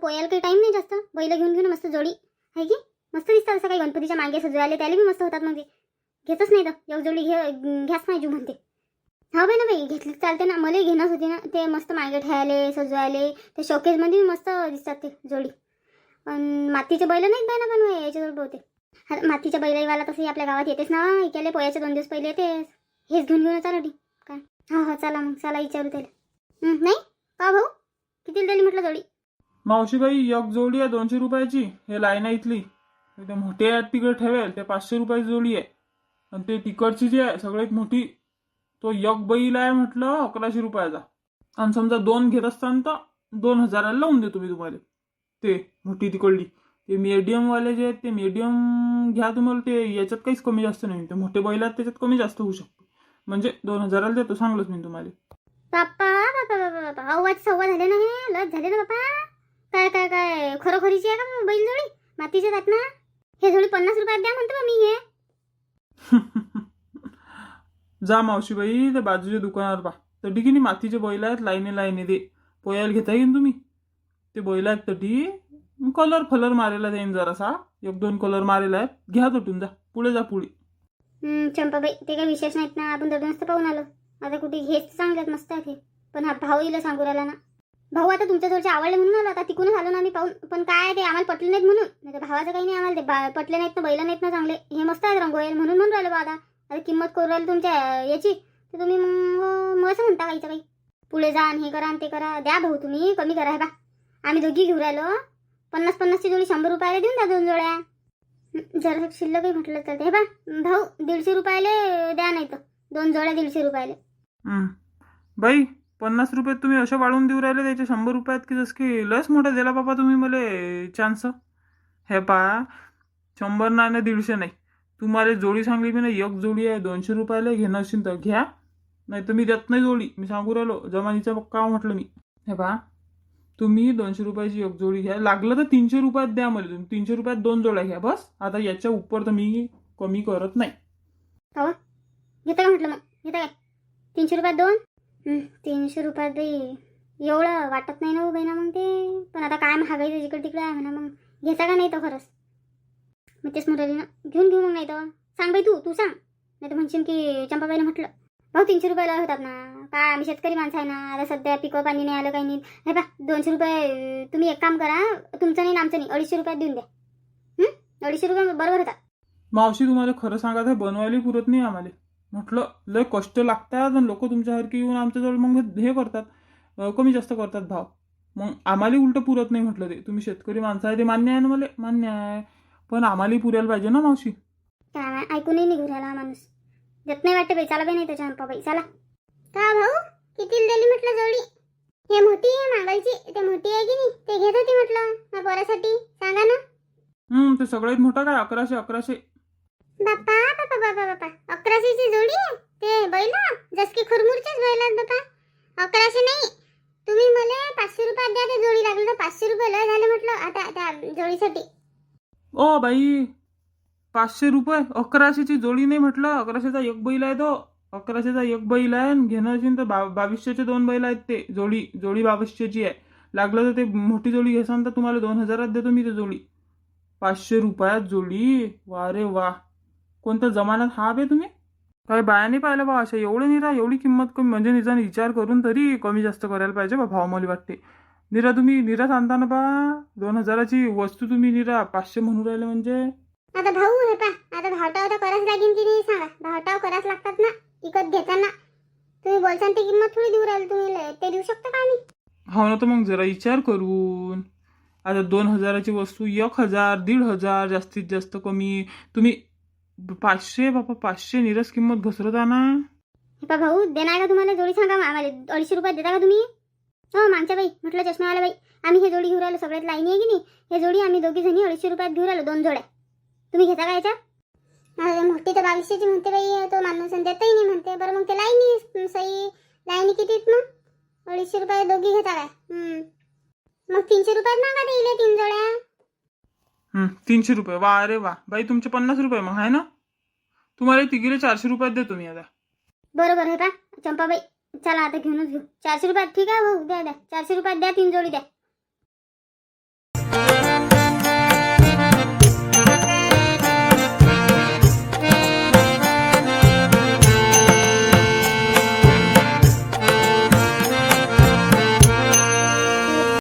पोयाला काही टाईम नाही जास्त. बैल घेऊन घेऊन मस्त जोडी आहे की मस्त दिसतात. असं काही गणपतीच्या मागे सजवायला त्याला बी मस्त होतात. मग ते घेतच नाही तर एक जोडी घ्याच नाही जू म्हणते. हा बाई ना बाई, घेतली चालते ना. मला घेणंच होती ना. ते मस्त मागे ठेवायले सजवायले ते शोकेसमध्ये मस्त दिसतात ते जोडी. पण मातीचे बैल नाहीत बाई ना. पण याच्याजवळ बहुतेक मातीच्या बैलवाला तसंही आपल्या गावात येतेच ना. इकडे पोयाचे 2 दिवस पहिले येतेच. हेच घेऊन घेऊन चालू काय. हा चला मग चला विचारू त्याला. नाही का भाऊ किती दिली म्हटलं जोडी? मावशीबाई एक जोडी आहे 200 रुपयाची. हे लाईन इथली ते मोठे आहेत तिकडे ठेवेल ते 500 रुपयाची जोडी आहे. आणि ते तिकडची जी आहे सगळ्यात मोठी तो एक बैल आहे म्हटलं 1100 रुपयाचा. आणि समजा 2 घेत असताना तर 2000 लावून देतो मी तुम्हाला. ते मोठी तिकडली ते मीडियम वाले जे आहेत ते मीडियम घ्या तुम्हाला. ते याच्यात काहीच कमी जास्त नाही. ते मोठे बैल आहेत त्याच्यात कमी जास्त होऊ शकते. म्हणजे 2000 देतो सांगलंच मी तुम्हाला. बाप्पा बाप्पा बाप्पा बाप्पा आवाज सव्वा झाले ना. हे लस झाले ना बाप्पा. काय काय काय खरोखरीची आहे का बैल जोडी मातीच्या आहेत ना? हे जोडी 50 रुपयात द्या म्हणतो मी हे. जा मावशीबाई त्या बाजूच्या दुकानावर पहा. तटी की नाही मातीचे बैल आहेत लाईने लाईने ते पोयाला घेताय की तुम्ही. ते बैल आहेत तटी कलर मारेला जाईन जरासा. 1-2 कलर मारेला आहेत. घ्या तटून जा पुढे जा पुढे. चंपाबाई ते काही विशेष नाहीत ना. आपण दररोज तर पाहून आलो. आता कुठे हेच चांगल्यात मस्त आहेत हे. पण हा भाऊ हिला सांगू राहिला ना. भाऊ आता तुमच्या जवळचे आवडले म्हणून आलो. आता तिकूनच आलो ना आम्ही पाहून. पण काय ते आम्हाला पटले नाहीत म्हणून. नाही तर भावाचं काही नाही. आम्हाला ते पटले नाहीत ना. बैल नाहीत ना चांगले. हे मस्त आहेत रंगोळी म्हणून म्हणून राहिलो बा. आता किंमत करू राहिली तुमच्या याची तर तुम्ही मग असं म्हणता काहीचं काही. पुढे जा आणि हे करा आणि ते करा. द्या भाऊ तुम्ही कमी करा. हे बा आम्ही दोघी घेऊ राहिलो. 50-50ची जोडी 100 रुपयाला देऊन द्या 2 जोड्या. जरा शिल्लकही म्हटलं तर हे बा भाऊ 150 रुपयाले द्या. नाही तर 2 जोड्या 150 रुपयाले. बाई 50 रुपयात तुम्ही अशा वाढवून देऊ राहिले त्याचे 100 रुपयात की जस की लस मोठा दिला बाबा तुम्ही मला चान्स. हे पा 100 नाही 150 नाही. तुम्हाला जोडी सांगली मी ना. एक जोडी आहे 200 रुपयाला. घेणं असेल तर घ्या. नाही तर मी देत नाही जोडी. मी सांगू राहिलो जमानीचा पक्का म्हटलं मी. हे पा तुम्ही 200 रुपयाची एक जोडी घ्या. लागलं तर 300 रुपयात द्या मला. तुम्ही 300 रुपयात 2 जोड्या घ्या बस. आता याच्या उपर तर मी कमी करत नाही. हो घेता का म्हटलं मग घेता काय 300 रुपयात 2? 300 रुपयात बाई एवढं वाटत नाही ना हो बाई ना. मग ते पण आता काय महागाई जिकडे तिकडे आहे म्हणा. मग घेता का नाही तर खरंच मग तेच म्हटलं ना. घेऊन घेऊ मग. नाही तर सांग बाई तू सांग. नाही तर म्हणशील की चंपाबाईने म्हटलं भाऊ 300 रुपयाला होतात ना. काय आम्ही शेतकरी माणसं आहे ना. आता सध्या पिकं पाणी नाही आलं काही नाही. हे बा 200 रुपये तुम्ही एक काम करा. तुमचं नाही आमचं नाही 250 रुपयात देऊन द्या. 250 रुपये बरोबर होतात. मावशी तुम्हाला खरं सांगा तर बनवायला पुरत नाही आम्हाला. म्हटलं लय कष्ट लागतात. आणि लोक तुमच्यासारखी येऊन आमच्याजवळ मग हे करतात कमी जास्त करतात भाव. मग आम्हाला उलटं पुरत नाही म्हटलं. ते तुम्ही शेतकरी माणसं आहे ते मान्य आहे ना मला मान्य आहे. पण आम्हाला पुरायला पाहिजे ना मावशी. काय ऐकूनही निघू राहिला माणूस. देत नाही वाटते बाई. चला बाई नाही तर चंपाबाई चला. का भाऊ किती दिली म्हटलं जोडी? हे मोठी आहे मागायची. ते मोठी आहे की नाही ते घेत होती म्हटलं पोरासाठी. सांगा ना. ते सगळ्यात मोठं काय 1100. बाप्पा बाप्पा बाप्पा बाप्पा 1100ची जोडी. ते बैल जस की खुरमुरचेच बैल आहेत बाप्पा. 1100 नाही. तुम्ही मला 500 रुपयात द्या. ते जोडी लागली तर 500 रुपये लय झाले म्हटलं आता त्या जोडीसाठी. ओ बाई 500 रुपये 1100ची जोडी नाही म्हटलं. 1100चा एक बैल आहे तो. 1100चा एक बैल आहे. घेणं असेल तर 2200चे 2 बैल आहेत. ते जोडी 2200ची आहे. लागलं तर ते मोठी जोडी घेसान तर तुम्हाला 2000 देतो मी. ते जोडी 500 रुपयात जोडी. वा रे वा. कोणत्या जमान्यात हा बे तुम्ही. काय बायाने पाहिलं बा अशा एवढे निरा एवढी किंमत कमी. म्हणजे निदान विचार करून तरी कमी जास्त करायला पाहिजे बा भाव मला वाटते. निरा तुम्ही निरा सांगता ना बा 2000ची वस्तू तुम्ही निरा 500 म्हणून राहिले म्हणजे. आता भाऊ हे पा आता भावटाव तर कराच लागेल की नाही सांगा. भावटाव कराच लागतात ना विकत घेताना. तुम्ही बोलसान ती किंमत थोडी देऊ राहिली. तुम्ही ते देऊ शकता का आम्ही? हो ना तर मग जरा विचार करून. आता 2000ची वस्तू 1000 1500 जास्तीत जास्त कमी. तुम्ही 500 बाबा 500 निरस किंमत घसरता ना. हे पा भाऊ देणार का तुम्हाला जोडी? सांगा आम्हाला 250 रुपयात देता का तुम्ही? हो मागच्या बाई म्हटलं चष्मावाला बाई आम्ही हे जोडी घेऊ राहिलो. सगळ्यात लाईनी आहे की नाही. हे जोडी आम्ही दोघी जणी 250 रुपयात घेऊ राहिलो 2 जोड्या. तुम्ही घेता का याच्या? मोठी तर 2200ची म्हणते बाई. तो माणूस देतही नाही म्हणते. बरं मग ते लाईनी सही लाईनी कितीत मग? 250 रुपये दोघी घेता काय? मग 300 रुपयात मागा देईल 3 जोड्या. 300 रुपये. वा अरे वा बाई तुमचे 50 रुपये मग आहे ना. तुम्हाला तिघीले 400 रुपयात देतो मी आता. बरोबर आहे का चंपाबाई. चला आता घेऊनच घेऊ 400 रुपयात. ठीक आहे भाऊ द्या 400 रुपयात द्या 3 जोडी द्या.